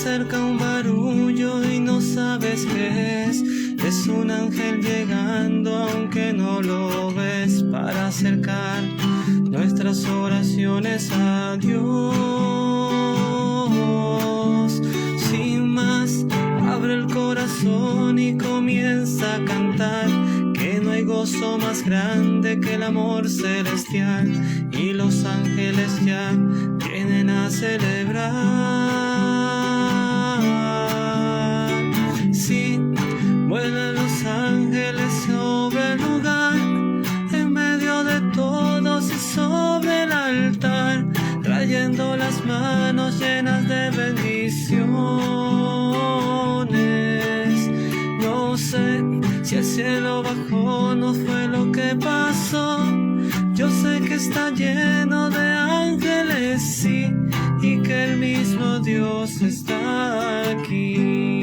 acerca un barullo y no sabes qué es. Es un ángel llegando aunque no lo ves, para acercar nuestras oraciones a Dios. Sin más, abre el corazón y comienza a cantar, que no hay gozo más grande que el amor celestial, y los ángeles ya vienen a celebrar. Sí, vuelan los ángeles sobre el lugar, en medio de todos y sobre el altar, trayendo las manos llenas de bendiciones. No sé si el cielo bajó, no fue lo que pasó. Yo sé que está lleno de ángeles, sí, y que el mismo Dios está aquí.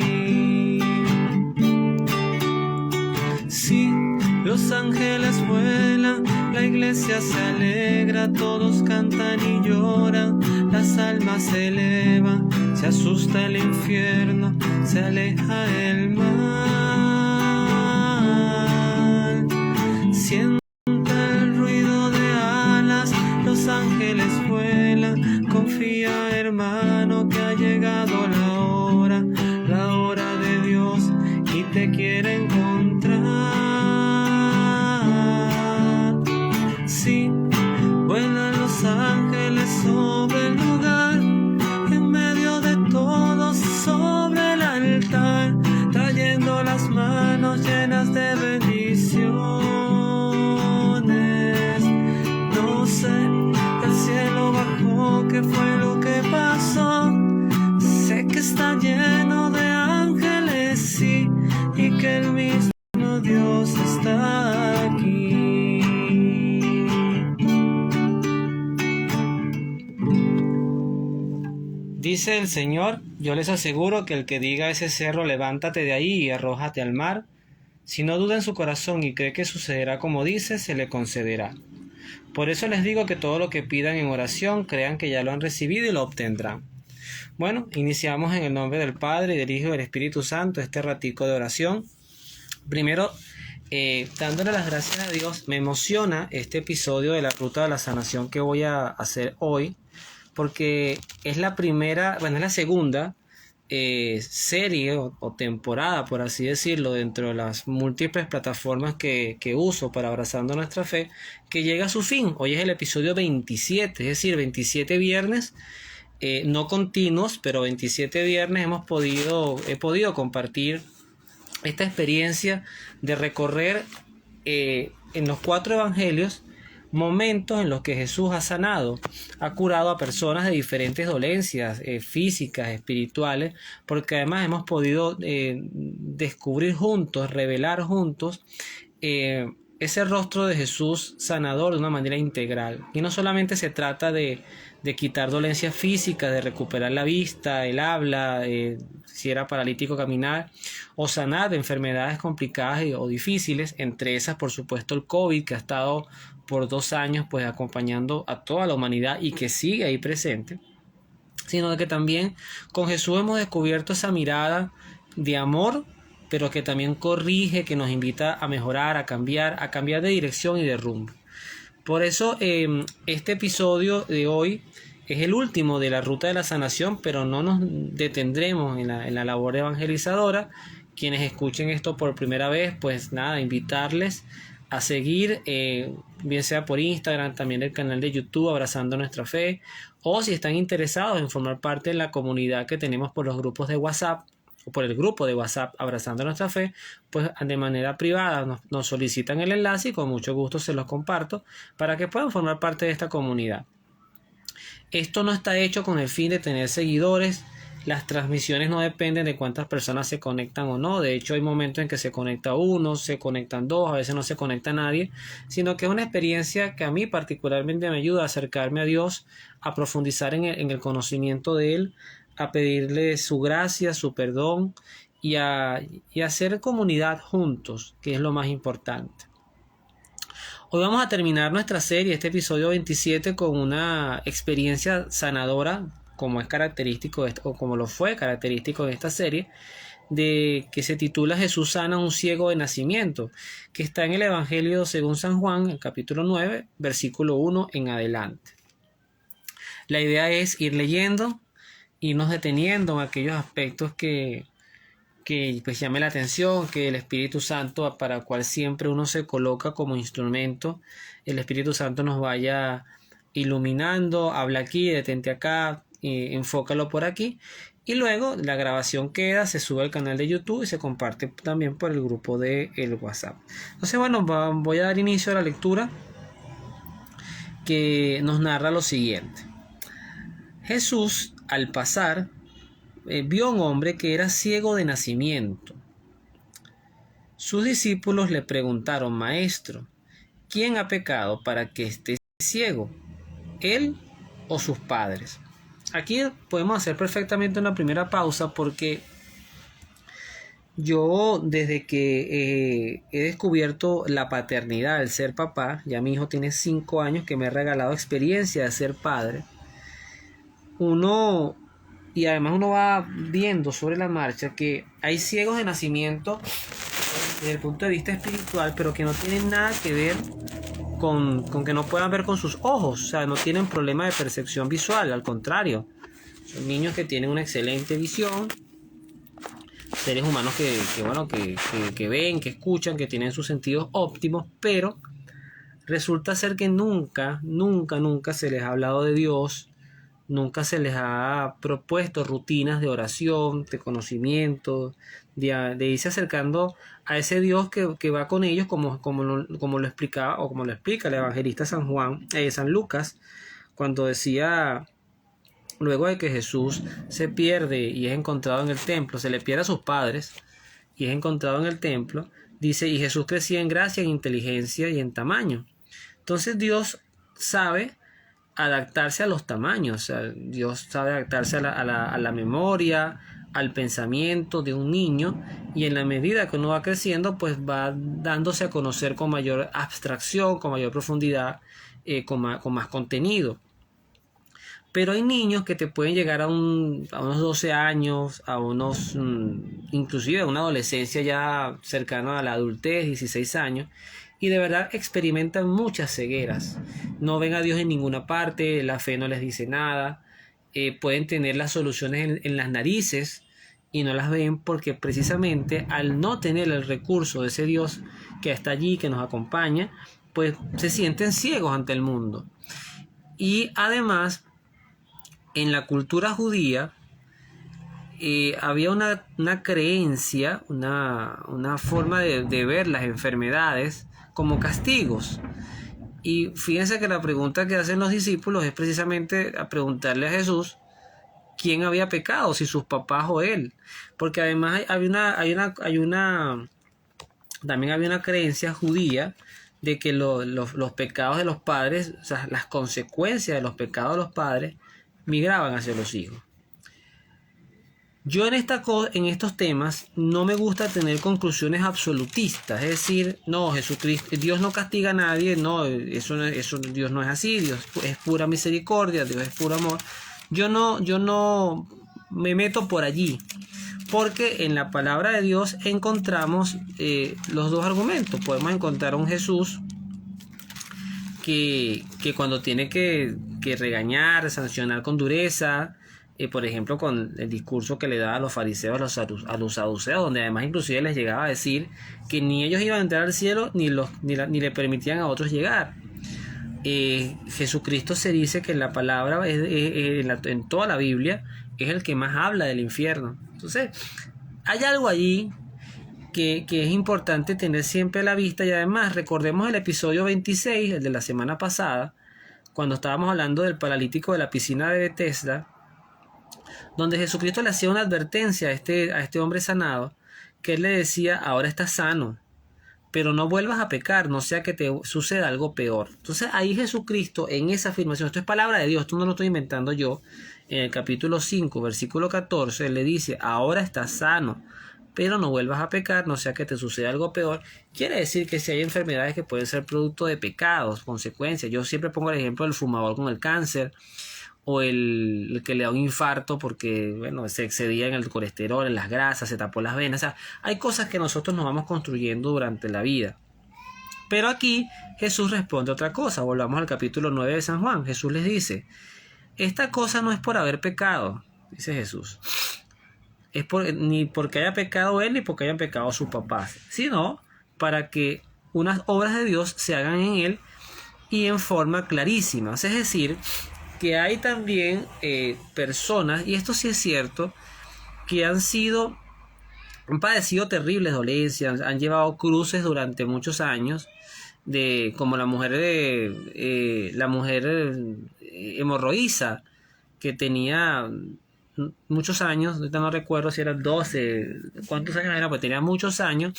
Sí, los ángeles vuelan, la iglesia se alegra, todos cantan y lloran, las almas se elevan, se asusta el infierno, se aleja el mal. Sienta el ruido de alas, los ángeles vuelan, confía, hermano, que ha llegado la hora de Dios, y te quiere encontrar. Sí, vuelan los ángeles sobre el lugar, en medio de todos sobre el altar, trayendo las manos llenas de bendiciones. No sé, el cielo bajó, ¿qué fue lo que pasó? Sé que está lleno de ángeles, sí, y que el mismo Dios está aquí. Dice el Señor: yo les aseguro que el que diga a ese cerro, levántate de ahí y arrójate al mar, si no duda en su corazón y cree que sucederá como dice, se le concederá. Por eso les digo que todo lo que pidan en oración, crean que ya lo han recibido y lo obtendrán. Bueno, iniciamos en el nombre del Padre, y del Hijo y del Espíritu Santo este ratico de oración. Primero, dándole las gracias a Dios, me emociona este episodio de la Ruta de la Sanación que voy a hacer hoy, porque es la primera, bueno, es la segunda serie o temporada, por así decirlo, dentro de las múltiples plataformas que uso para Abrazando Nuestra Fe, que llega a su fin. Hoy es el episodio 27, es decir, 27 viernes, no continuos, pero 27 viernes he podido compartir esta experiencia de recorrer en los 4 evangelios momentos en los que Jesús ha sanado, ha curado a personas de diferentes dolencias físicas, espirituales, porque además hemos podido descubrir juntos, revelar juntos ese rostro de Jesús sanador de una manera integral. Y no solamente se trata de quitar dolencias físicas, de recuperar la vista, el habla, si era paralítico caminar, o sanar de enfermedades complicadas o difíciles, entre esas por supuesto el COVID, que ha estado por 2 años pues acompañando a toda la humanidad y que sigue ahí presente, sino que también con Jesús hemos descubierto esa mirada de amor, pero que también corrige, que nos invita a mejorar, a cambiar de dirección y de rumbo. Por eso este episodio de hoy es el último de la Ruta de la Sanación, pero no nos detendremos en la labor evangelizadora. Quienes escuchen esto por primera vez, pues nada, invitarles a seguir, bien sea por Instagram, también el canal de YouTube Abrazando Nuestra Fe, o si están interesados en formar parte de la comunidad que tenemos por los grupos de WhatsApp, o por el grupo de WhatsApp Abrazando Nuestra Fe, pues de manera privada nos solicitan el enlace y con mucho gusto se los comparto para que puedan formar parte de esta comunidad. Esto no está hecho con el fin de tener seguidores. Las transmisiones no dependen de cuántas personas se conectan o no. De hecho, hay momentos en que se conecta uno, se conectan 2, a veces no se conecta nadie, sino que es una experiencia que a mí particularmente me ayuda a acercarme a Dios, a profundizar en el conocimiento de Él, a pedirle su gracia, su perdón y a hacer comunidad juntos, que es lo más importante. Hoy vamos a terminar nuestra serie, este episodio 27, con una experiencia sanadora como es característico o como lo fue característico de esta serie, de que se titula Jesús sana a un ciego de nacimiento, que está en el Evangelio según San Juan, el capítulo 9, versículo 1 en adelante. La idea es ir leyendo, irnos deteniendo en aquellos aspectos que pues llame la atención, que el Espíritu Santo, para el cual siempre uno se coloca como instrumento, el Espíritu Santo nos vaya iluminando, habla aquí, detente acá, enfócalo por aquí, y luego la grabación queda, se sube al canal de YouTube y se comparte también por el grupo de el WhatsApp. Entonces, bueno, voy a dar inicio a la lectura que nos narra lo siguiente. Jesús, al pasar, vio a un hombre que era ciego de nacimiento. Sus discípulos le preguntaron: Maestro, ¿quién ha pecado para que esté ciego, él o sus padres? Aquí podemos hacer perfectamente una primera pausa, porque yo, desde que he descubierto la paternidad, el ser papá, ya mi hijo tiene 5 años que me ha regalado experiencia de ser padre, y además uno va viendo sobre la marcha que hay ciegos de nacimiento desde el punto de vista espiritual, pero que no tienen nada que ver con que no puedan ver con sus ojos, o sea, no tienen problema de percepción visual, al contrario, son niños que tienen una excelente visión, seres humanos que ven, que escuchan, que tienen sus sentidos óptimos, pero resulta ser que nunca se les ha hablado de Dios, nunca se les ha propuesto rutinas de oración, de conocimiento, de irse acercando a ese Dios que va con ellos, como lo explicaba, o como lo explica el evangelista San Lucas, cuando decía, luego de que Jesús se pierde y es encontrado en el templo, se le pierde a sus padres y es encontrado en el templo, dice, y Jesús crecía en gracia, en inteligencia y en tamaño. Entonces Dios sabe adaptarse a los tamaños, o sea, Dios sabe adaptarse a la memoria, al pensamiento de un niño, y en la medida que uno va creciendo, pues va dándose a conocer con mayor abstracción, con mayor profundidad, con más contenido. Pero hay niños que te pueden llegar a unos 12 años, inclusive a una adolescencia ya cercana a la adultez, 16 años, y de verdad experimentan muchas cegueras. No ven a Dios en ninguna parte, la fe no les dice nada, pueden tener las soluciones en las narices y no las ven, porque precisamente al no tener el recurso de ese Dios que está allí, que nos acompaña, pues se sienten ciegos ante el mundo. Y además, en la cultura judía había una creencia, una forma de ver las enfermedades como castigos. Y fíjense que la pregunta que hacen los discípulos es precisamente a preguntarle a Jesús quién había pecado, si sus papás o él. Porque además también había una creencia judía de que los pecados de los padres, o sea, las consecuencias de los pecados de los padres, migraban hacia los hijos. Yo en estos temas no me gusta tener conclusiones absolutistas, es decir, no, Jesucristo, Dios no castiga a nadie, no, eso Dios no es así, Dios es pura misericordia, Dios es puro amor. Yo no me meto por allí, porque en la palabra de Dios encontramos los dos argumentos. Podemos encontrar a un Jesús que cuando tiene que regañar, sancionar con dureza, por ejemplo con el discurso que le daba a los fariseos, a los saduceos, donde además inclusive les llegaba a decir que ni ellos iban a entrar al cielo ni le permitían a otros llegar. Jesucristo se dice que en la palabra, en toda la Biblia, es el que más habla del infierno. Entonces hay algo allí que es importante tener siempre a la vista, y además recordemos el episodio 26, el de la semana pasada, cuando estábamos hablando del paralítico de la piscina de Bethesda, donde Jesucristo le hacía una advertencia a este hombre sanado, que él le decía: ahora estás sano, pero no vuelvas a pecar, no sea que te suceda algo peor. Entonces ahí Jesucristo, en esa afirmación, esto es palabra de Dios, esto no lo estoy inventando yo, en el capítulo 5, versículo 14, él le dice: ahora estás sano, pero no vuelvas a pecar, no sea que te suceda algo peor. Quiere decir que si hay enfermedades que pueden ser producto de pecados, consecuencias. Yo siempre pongo el ejemplo del fumador con el cáncer, o el que le da un infarto porque, bueno, se excedía en el colesterol, en las grasas, se tapó las venas. O sea, hay cosas que nosotros nos vamos construyendo durante la vida. Pero aquí Jesús responde otra cosa. Volvamos al capítulo 9 de San Juan. Jesús les dice, esta cosa no es por haber pecado, dice Jesús. Ni porque haya pecado él, ni porque hayan pecado sus papás, sino para que unas obras de Dios se hagan en él y en forma clarísima. Es decir, que hay también personas, y esto sí es cierto, que han padecido terribles dolencias, han llevado cruces durante muchos años, como la mujer hemorroísa, que tenía muchos años, ahorita no recuerdo si eran 12, cuántos años era, pues tenía muchos años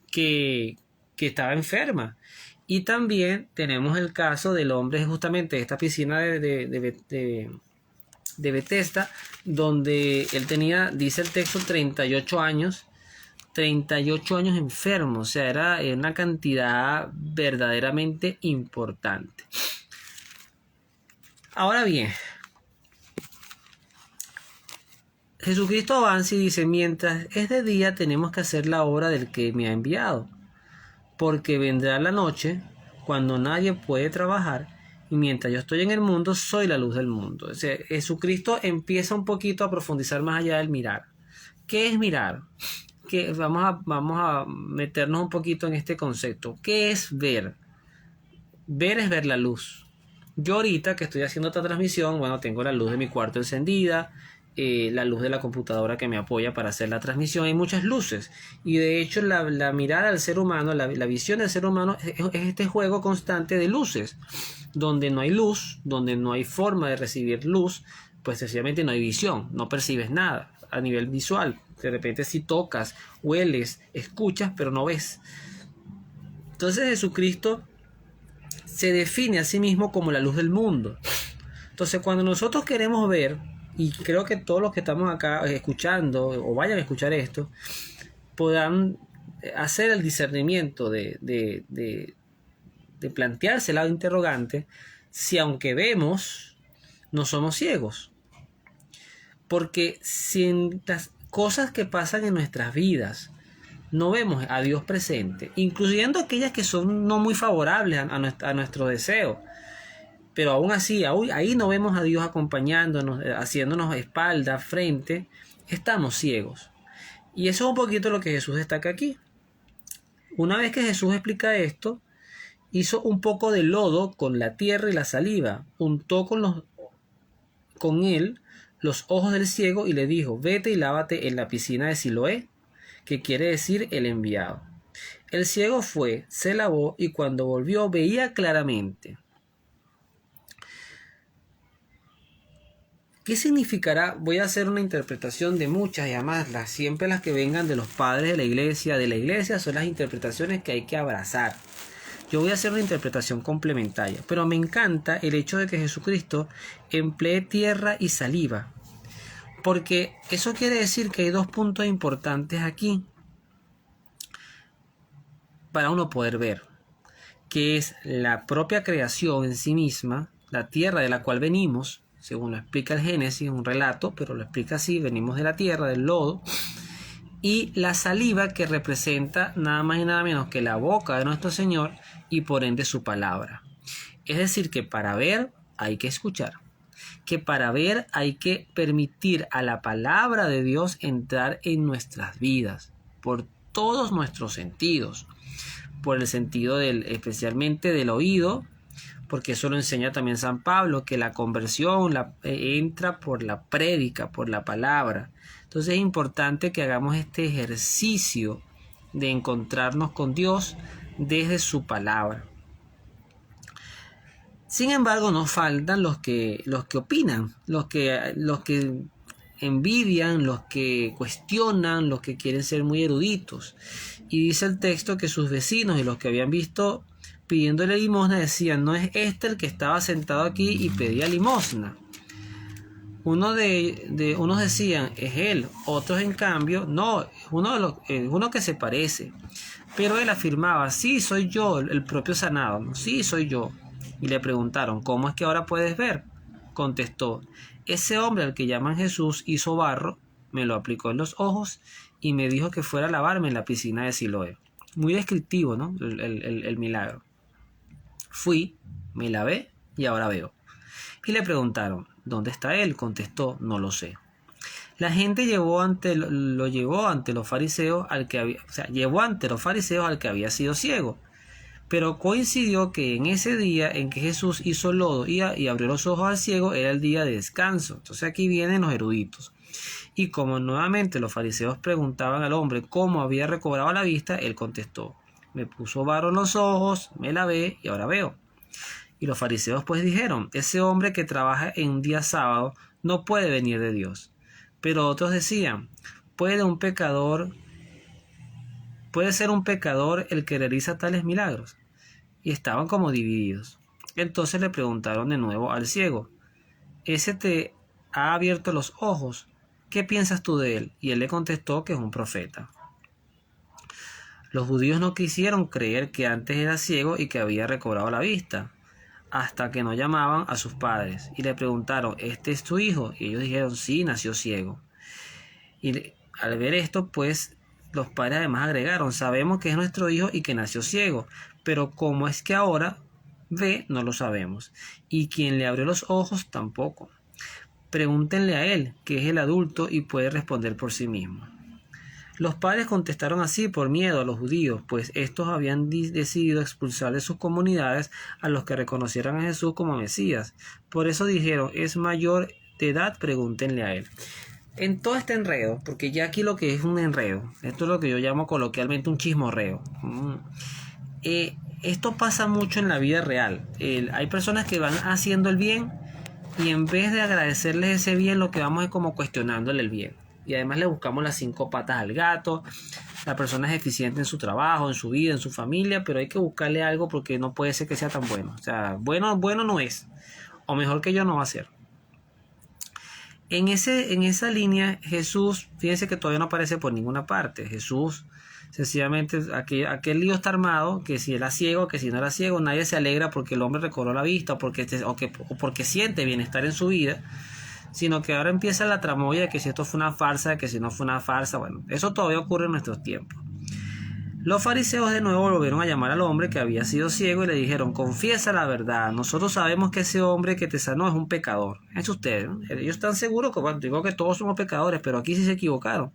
que estaba enferma. Y también tenemos el caso del hombre justamente de esta piscina de Bethesda, donde él tenía, dice el texto, 38 años enfermo. O sea, era una cantidad verdaderamente importante. Ahora bien, Jesucristo avanza y dice, mientras es de día tenemos que hacer la obra del que me ha enviado, porque vendrá la noche cuando nadie puede trabajar, y mientras yo estoy en el mundo soy la luz del mundo. O sea, Jesucristo empieza un poquito a profundizar más allá del mirar. ¿Qué es mirar? Vamos a meternos un poquito en este concepto. ¿Qué es ver? Ver es ver la luz. Yo ahorita que estoy haciendo esta transmisión, bueno, tengo la luz de mi cuarto encendida, la luz de la computadora que me apoya para hacer la transmisión. Hay muchas luces, y de hecho la mirada al ser humano, la visión del ser humano es este juego constante de luces. Donde no hay luz, donde no hay forma de recibir luz, pues sencillamente no hay visión, no percibes nada a nivel visual. De repente sí tocas, hueles, escuchas, pero no ves. Entonces Jesucristo se define a sí mismo como la luz del mundo. Entonces cuando nosotros queremos ver, y creo que todos los que estamos acá escuchando o vayan a escuchar esto, puedan hacer el discernimiento de plantearse el lado interrogante, si aunque vemos, no somos ciegos. Porque si en las cosas que pasan en nuestras vidas no vemos a Dios presente, incluyendo aquellas que son no muy favorables a nuestro deseo, pero aún así, ahí no vemos a Dios acompañándonos, haciéndonos espalda, frente, estamos ciegos. Y eso es un poquito lo que Jesús destaca aquí. Una vez que Jesús explica esto, hizo un poco de lodo con la tierra y la saliva, untó con él los ojos del ciego y le dijo, vete y lávate en la piscina de Siloé, que quiere decir el enviado. El ciego fue, se lavó y cuando volvió veía claramente. ¿Qué significará? Voy a hacer una interpretación de muchas, y además siempre las que vengan de los padres de la iglesia son las interpretaciones que hay que abrazar. Yo voy a hacer una interpretación complementaria, pero me encanta el hecho de que Jesucristo emplee tierra y saliva, porque eso quiere decir que hay dos puntos importantes aquí para uno poder ver, que es la propia creación en sí misma, la tierra de la cual venimos, según lo explica el Génesis, un relato, pero lo explica así, venimos de la tierra, del lodo, y la saliva que representa nada más y nada menos que la boca de nuestro Señor y por ende su palabra. Es decir, que para ver hay que escuchar, que para ver hay que permitir a la palabra de Dios entrar en nuestras vidas, por todos nuestros sentidos, por el sentido especialmente del oído, porque eso lo enseña también San Pablo, que la conversión entra por la prédica, por la palabra. Entonces es importante que hagamos este ejercicio de encontrarnos con Dios desde su palabra. Sin embargo, nos faltan los que opinan, los que envidian, los que cuestionan, los que quieren ser muy eruditos. Y dice el texto que sus vecinos y los que habían visto pidiéndole limosna decían, ¿no es este el que estaba sentado aquí y pedía limosna? Unos decían, es él. Otros, en cambio, no, uno que se parece. Pero él afirmaba, sí, soy yo, el propio sanado, sí, soy yo. Y le preguntaron, ¿cómo es que ahora puedes ver? contestó: ese hombre al que llaman Jesús hizo barro, me lo aplicó en los ojos y me dijo que fuera a lavarme en la piscina de Siloé. Muy descriptivo, ¿no? El milagro. Fui, me lavé y ahora veo. Y le preguntaron: ¿dónde está él? Contestó: no lo sé. La gente llevó ante los fariseos llevó ante los fariseos al que había sido ciego. Pero coincidió que en ese día en que Jesús hizo lodo y abrió los ojos al ciego era el día de descanso. Entonces aquí vienen los eruditos. Y como nuevamente los fariseos preguntaban al hombre cómo había recobrado la vista, él contestó: me puso barro en los ojos, me lavé y ahora veo. Y los fariseos pues dijeron: ese hombre que trabaja en un día sábado no puede venir de Dios. Pero otros decían: ¿puede ser un pecador el que realiza tales milagros? Y estaban como divididos. Entonces le preguntaron de nuevo al ciego: ¿ese te ha abierto los ojos? ¿Qué piensas tú de él? Y él le contestó que es un profeta. Los judíos no quisieron creer que antes era ciego y que había recobrado la vista, hasta que no llamaban a sus padres y le preguntaron: ¿este es tu hijo? Y ellos dijeron: sí, nació ciego. Y al ver esto, pues, los padres además agregaron: sabemos que es nuestro hijo y que nació ciego, pero cómo es que ahora ve, no lo sabemos. Y quien le abrió los ojos, tampoco. Pregúntenle a él, que es el adulto y puede responder por sí mismo. Los padres contestaron así por miedo a los judíos, pues estos habían decidido expulsar de sus comunidades a los que reconocieran a Jesús como Mesías. Por eso dijeron: es mayor de edad, pregúntenle a él. En todo este enredo, porque ya aquí lo que es un enredo, esto es lo que yo llamo coloquialmente un chismorreo. Esto pasa mucho en la vida real. Hay personas que van haciendo el bien y en vez de agradecerles ese bien, lo que vamos es como cuestionándole el bien. Y además le buscamos las 5 patas al gato. La persona es eficiente en su trabajo, en su vida, en su familia, pero hay que buscarle algo porque no puede ser que sea tan bueno. O sea, bueno no es. O mejor que yo no va a ser. En esa línea, Jesús, fíjense que todavía no aparece por ninguna parte. Jesús, sencillamente, aquel lío está armado, que si era ciego, que si no era ciego, nadie se alegra porque el hombre recobró la vista o porque siente bienestar en su vida, sino que ahora empieza la tramoya de que si esto fue una farsa, que si no fue una farsa. Bueno, eso todavía ocurre en nuestros tiempos. Los fariseos de nuevo volvieron a llamar al hombre que había sido ciego y le dijeron: confiesa la verdad, nosotros sabemos que ese hombre que te sanó es un pecador. Es ustedes, ¿no? Ellos están seguros que, bueno, digo que todos somos pecadores, pero aquí sí se equivocaron.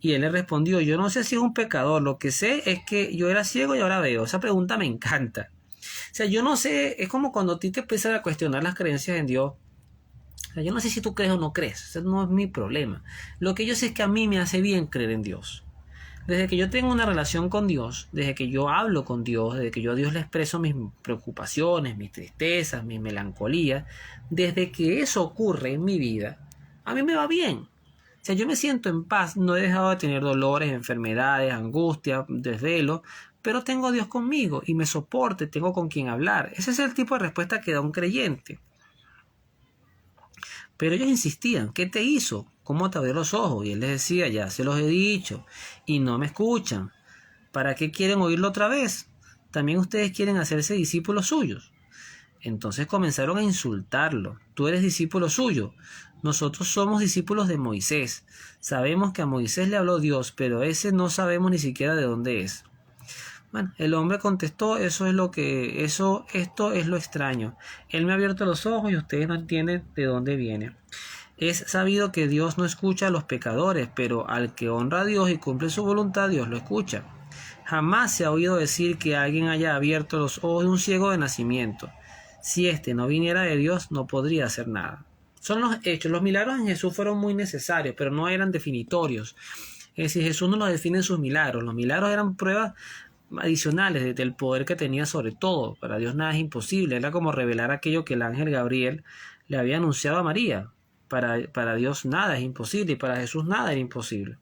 Y él le respondió: yo no sé si es un pecador, lo que sé es que yo era ciego y ahora veo. Esa pregunta me encanta. O sea, yo no sé, es como cuando a ti te empiezan a cuestionar las creencias en Dios. O sea, yo no sé si tú crees o no crees, ese no es mi problema. Lo que yo sé es que a mí me hace bien creer en Dios. Desde que yo tengo una relación con Dios, desde que yo hablo con Dios, desde que yo a Dios le expreso mis preocupaciones, mis tristezas, mis melancolías, desde que eso ocurre en mi vida, a mí me va bien. O sea, yo me siento en paz, no he dejado de tener dolores, enfermedades, angustias, desvelo, pero tengo a Dios conmigo y me soporte, tengo con quien hablar. Ese es el tipo de respuesta que da un creyente. Pero ellos insistían: ¿qué te hizo? ¿Cómo te abrió los ojos? Y él les decía: ya se los he dicho y no me escuchan. ¿Para qué quieren oírlo otra vez? También ustedes quieren hacerse discípulos suyos. Entonces comenzaron a insultarlo: tú eres discípulo suyo. Nosotros somos discípulos de Moisés. Sabemos que a Moisés le habló Dios, pero ese no sabemos ni siquiera de dónde es. Bueno, el hombre contestó: esto es lo extraño. Él me ha abierto los ojos y ustedes no entienden de dónde viene. Es sabido que Dios no escucha a los pecadores, pero al que honra a Dios y cumple su voluntad, Dios lo escucha. Jamás se ha oído decir que alguien haya abierto los ojos de un ciego de nacimiento. Si éste no viniera de Dios, no podría hacer nada. Son los hechos. Los milagros en Jesús fueron muy necesarios, pero no eran definitorios. Es decir, Jesús no los define en sus milagros. Los milagros eran pruebas adicionales del poder que tenía sobre todo. Para Dios nada es imposible. Era como revelar aquello que el ángel Gabriel le había anunciado a María. Para Dios nada es imposible y para Jesús nada era imposible.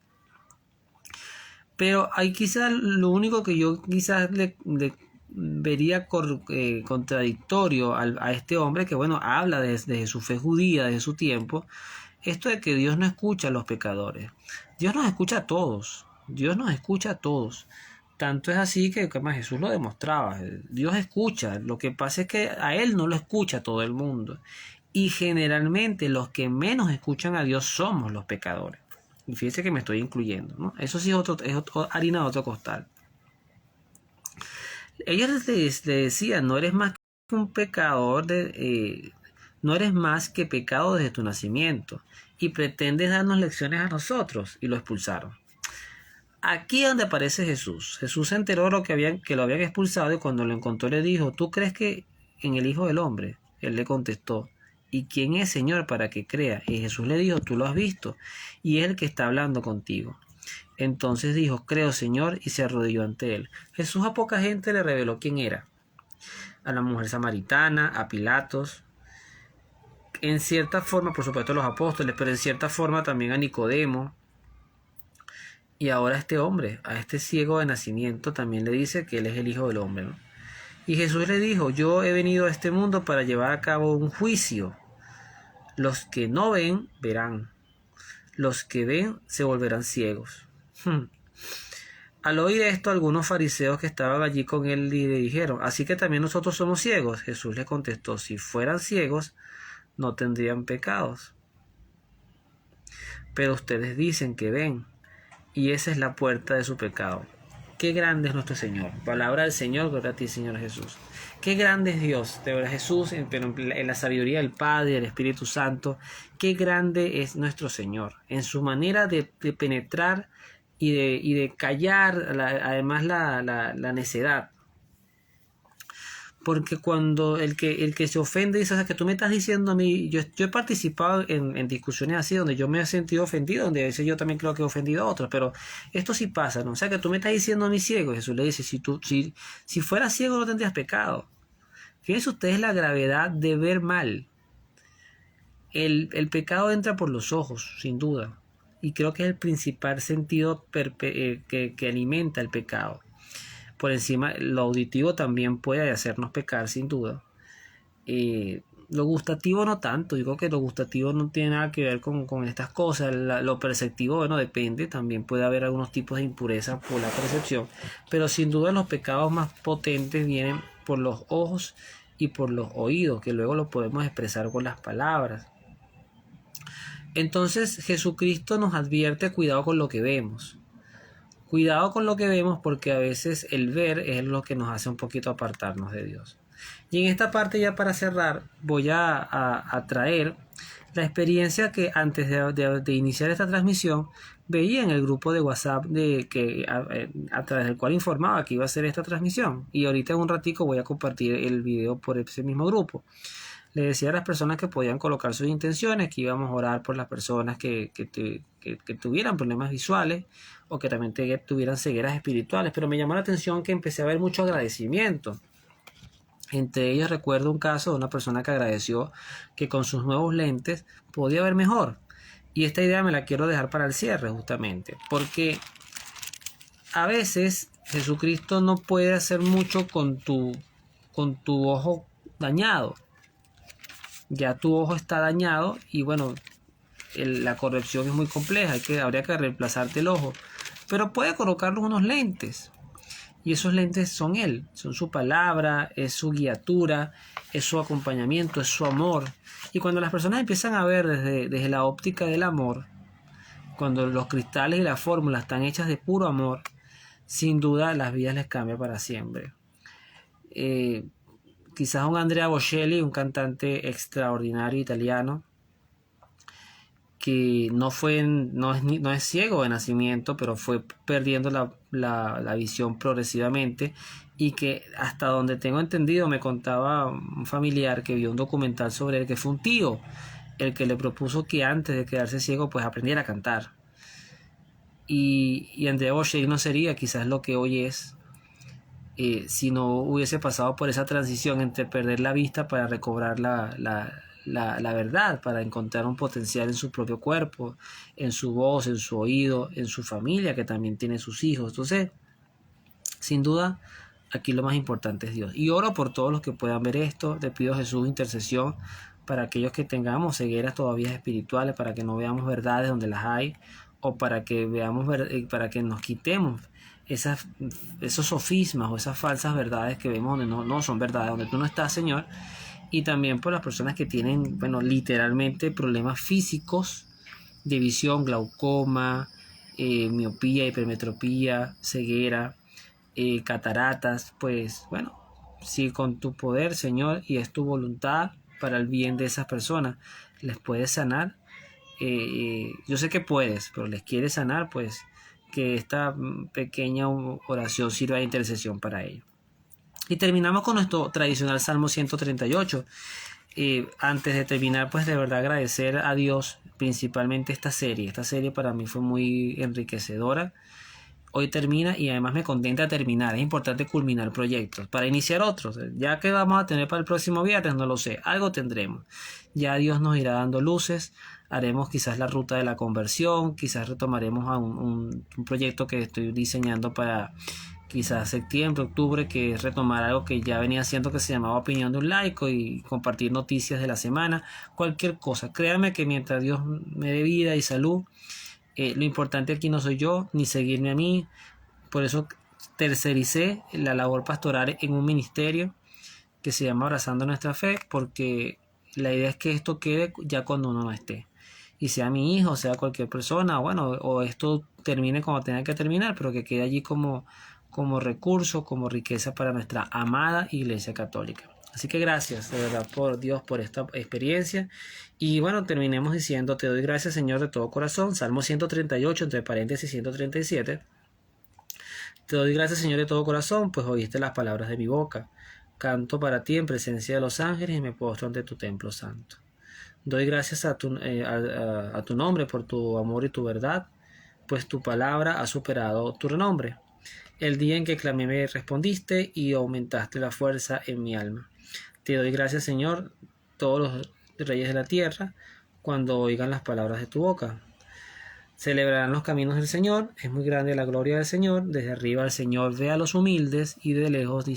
Pero hay quizás lo único que yo quizás le vería contradictorio a este hombre que, bueno, habla desde su fe judía, desde su tiempo, esto de que Dios no escucha a los pecadores. Dios nos escucha a todos. Dios nos escucha a todos. Tanto es así que además Jesús lo demostraba. Dios escucha. Lo que pasa es que a Él no lo escucha todo el mundo. Y generalmente los que menos escuchan a Dios somos los pecadores. Y fíjense que me estoy incluyendo, ¿no? Eso sí es harina de otro costal. Ellos le decían, no eres más que un pecador, no eres más que pecado desde tu nacimiento. Y pretendes darnos lecciones a nosotros. Y lo expulsaron. Aquí es donde aparece Jesús. Jesús se enteró que lo habían expulsado y cuando lo encontró le dijo, ¿tú crees que en el Hijo del Hombre? Él le contestó, ¿y quién es, Señor, para que crea? Y Jesús le dijo, tú lo has visto y es el que está hablando contigo. Entonces dijo, creo, Señor, y se arrodilló ante él. Jesús a poca gente le reveló quién era. A la mujer samaritana, a Pilatos, en cierta forma, por supuesto, a los apóstoles, pero en cierta forma también a Nicodemo. Y ahora este hombre, a este ciego de nacimiento, también le dice que él es el Hijo del Hombre, ¿no? Y Jesús le dijo, yo he venido a este mundo para llevar a cabo un juicio. Los que no ven, verán. Los que ven, se volverán ciegos. Al oír esto, algunos fariseos que estaban allí con él le dijeron, ¿así que también nosotros somos ciegos? Jesús les contestó, si fueran ciegos, no tendrían pecados. Pero ustedes dicen que ven. Y esa es la puerta de su pecado. Qué grande es nuestro Señor. Palabra del Señor, gloria a ti, Señor Jesús. Qué grande es Dios, de verdad Jesús, pero en la sabiduría del Padre y del Espíritu Santo. Qué grande es nuestro Señor. En su manera de penetrar y de callar, además la necedad. Porque cuando el que se ofende dice, o sea, que tú me estás diciendo a mí, yo he participado en discusiones así, donde yo me he sentido ofendido, donde a veces yo también creo que he ofendido a otros, pero esto sí pasa, ¿no? O sea, que tú me estás diciendo a mí ciego, Jesús le dice, si fueras ciego no tendrías pecado. Fíjense ustedes la gravedad de ver mal. El pecado entra por los ojos, sin duda, y creo que es el principal sentido que alimenta el pecado. Por encima, lo auditivo también puede hacernos pecar, sin duda. Lo gustativo no tanto. Yo creo que lo gustativo no tiene nada que ver con estas cosas. Lo perceptivo, bueno, depende. También puede haber algunos tipos de impureza por la percepción. Pero sin duda los pecados más potentes vienen por los ojos y por los oídos, que luego lo podemos expresar con las palabras. Entonces Jesucristo nos advierte cuidado con lo que vemos. Cuidado con lo que vemos porque a veces el ver es lo que nos hace un poquito apartarnos de Dios. Y en esta parte ya para cerrar voy a traer la experiencia que antes de iniciar esta transmisión veía en el grupo de WhatsApp a través del cual informaba que iba a hacer esta transmisión. Y ahorita en un ratico voy a compartir el video por ese mismo grupo. Le decía a las personas que podían colocar sus intenciones, que íbamos a orar por las personas que tuvieran problemas visuales o que también tuvieran cegueras espirituales. Pero me llamó la atención que empecé a ver mucho agradecimiento. Entre ellos recuerdo un caso de una persona que agradeció que con sus nuevos lentes podía ver mejor. Y esta idea me la quiero dejar para el cierre justamente, porque a veces Jesucristo no puede hacer mucho con tu ojo dañado. Ya tu ojo está dañado y bueno, la corrección es muy compleja, habría que reemplazarte el ojo, pero puede colocarle unos lentes y esos lentes son él, son su palabra, es su guiatura, es su acompañamiento, es su amor. Y cuando las personas empiezan a ver desde la óptica del amor, cuando los cristales y las fórmulas están hechas de puro amor, sin duda las vidas les cambia para siempre. Quizás un Andrea Bocelli, un cantante extraordinario italiano, que no es ciego de nacimiento, pero fue perdiendo la visión progresivamente, y que hasta donde tengo entendido me contaba un familiar que vio un documental sobre él, que fue un tío el que le propuso que antes de quedarse ciego pues aprendiera a cantar. Y Andrea Bocelli no sería quizás lo que hoy es, si no hubiese pasado por esa transición entre perder la vista para recobrar la verdad, para encontrar un potencial en su propio cuerpo, en su voz, en su oído, en su familia, que también tiene sus hijos. Entonces, sin duda, aquí lo más importante es Dios. Y oro por todos los que puedan ver esto. Le pido a Jesús intercesión para aquellos que tengamos cegueras todavía espirituales, para que no veamos verdades donde las hay, o para que para que nos quitemos esos sofismas o esas falsas verdades que vemos donde no son verdades, donde tú no estás, Señor, y también por las personas que tienen, bueno, literalmente problemas físicos de visión, glaucoma, miopía, hipermetropía, ceguera, cataratas. Pues bueno, si con tu poder, Señor, y es tu voluntad para el bien de esas personas, les puedes sanar. Yo sé que puedes, pero les quieres sanar, pues que esta pequeña oración sirva de intercesión para ellos. Y terminamos con nuestro tradicional Salmo 138. Antes de terminar, pues de verdad agradecer a Dios principalmente esta serie. Esta serie para mí fue muy enriquecedora. Hoy termina y además me contenta terminar. Es importante culminar proyectos para iniciar otros. Ya que vamos a tener para el próximo viernes, no lo sé. Algo tendremos. Ya Dios nos irá dando luces. Haremos quizás la ruta de la conversión. Quizás retomaremos a un proyecto que estoy diseñando para quizás septiembre, octubre, que es retomar algo que ya venía haciendo, que se llamaba Opinión de un Laico, y compartir noticias de la semana, cualquier cosa. Créanme que mientras Dios me dé vida y salud, lo importante aquí no soy yo, ni seguirme a mí. Por eso tercericé la labor pastoral en un ministerio que se llama Abrazando Nuestra Fe, porque la idea es que esto quede ya cuando uno no esté. Y sea mi hijo, sea cualquier persona, bueno, o esto termine como tenga que terminar, pero que quede allí como recurso, como riqueza para nuestra amada Iglesia Católica. Así que gracias, de verdad, por Dios, por esta experiencia. Y bueno, terminemos diciendo: te doy gracias, Señor, de todo corazón. Salmo 138, entre paréntesis 137. Te doy gracias, Señor, de todo corazón, pues oíste las palabras de mi boca. Canto para ti en presencia de los ángeles y me postro ante tu templo santo. Doy gracias a tu nombre por tu amor y tu verdad, pues tu palabra ha superado tu renombre. El día en que clamé me respondiste y aumentaste la fuerza en mi alma. Te doy gracias, Señor, todos los reyes de la tierra, cuando oigan las palabras de tu boca. Celebrarán los caminos del Señor, es muy grande la gloria del Señor, desde arriba el Señor ve a los humildes y de lejos dice: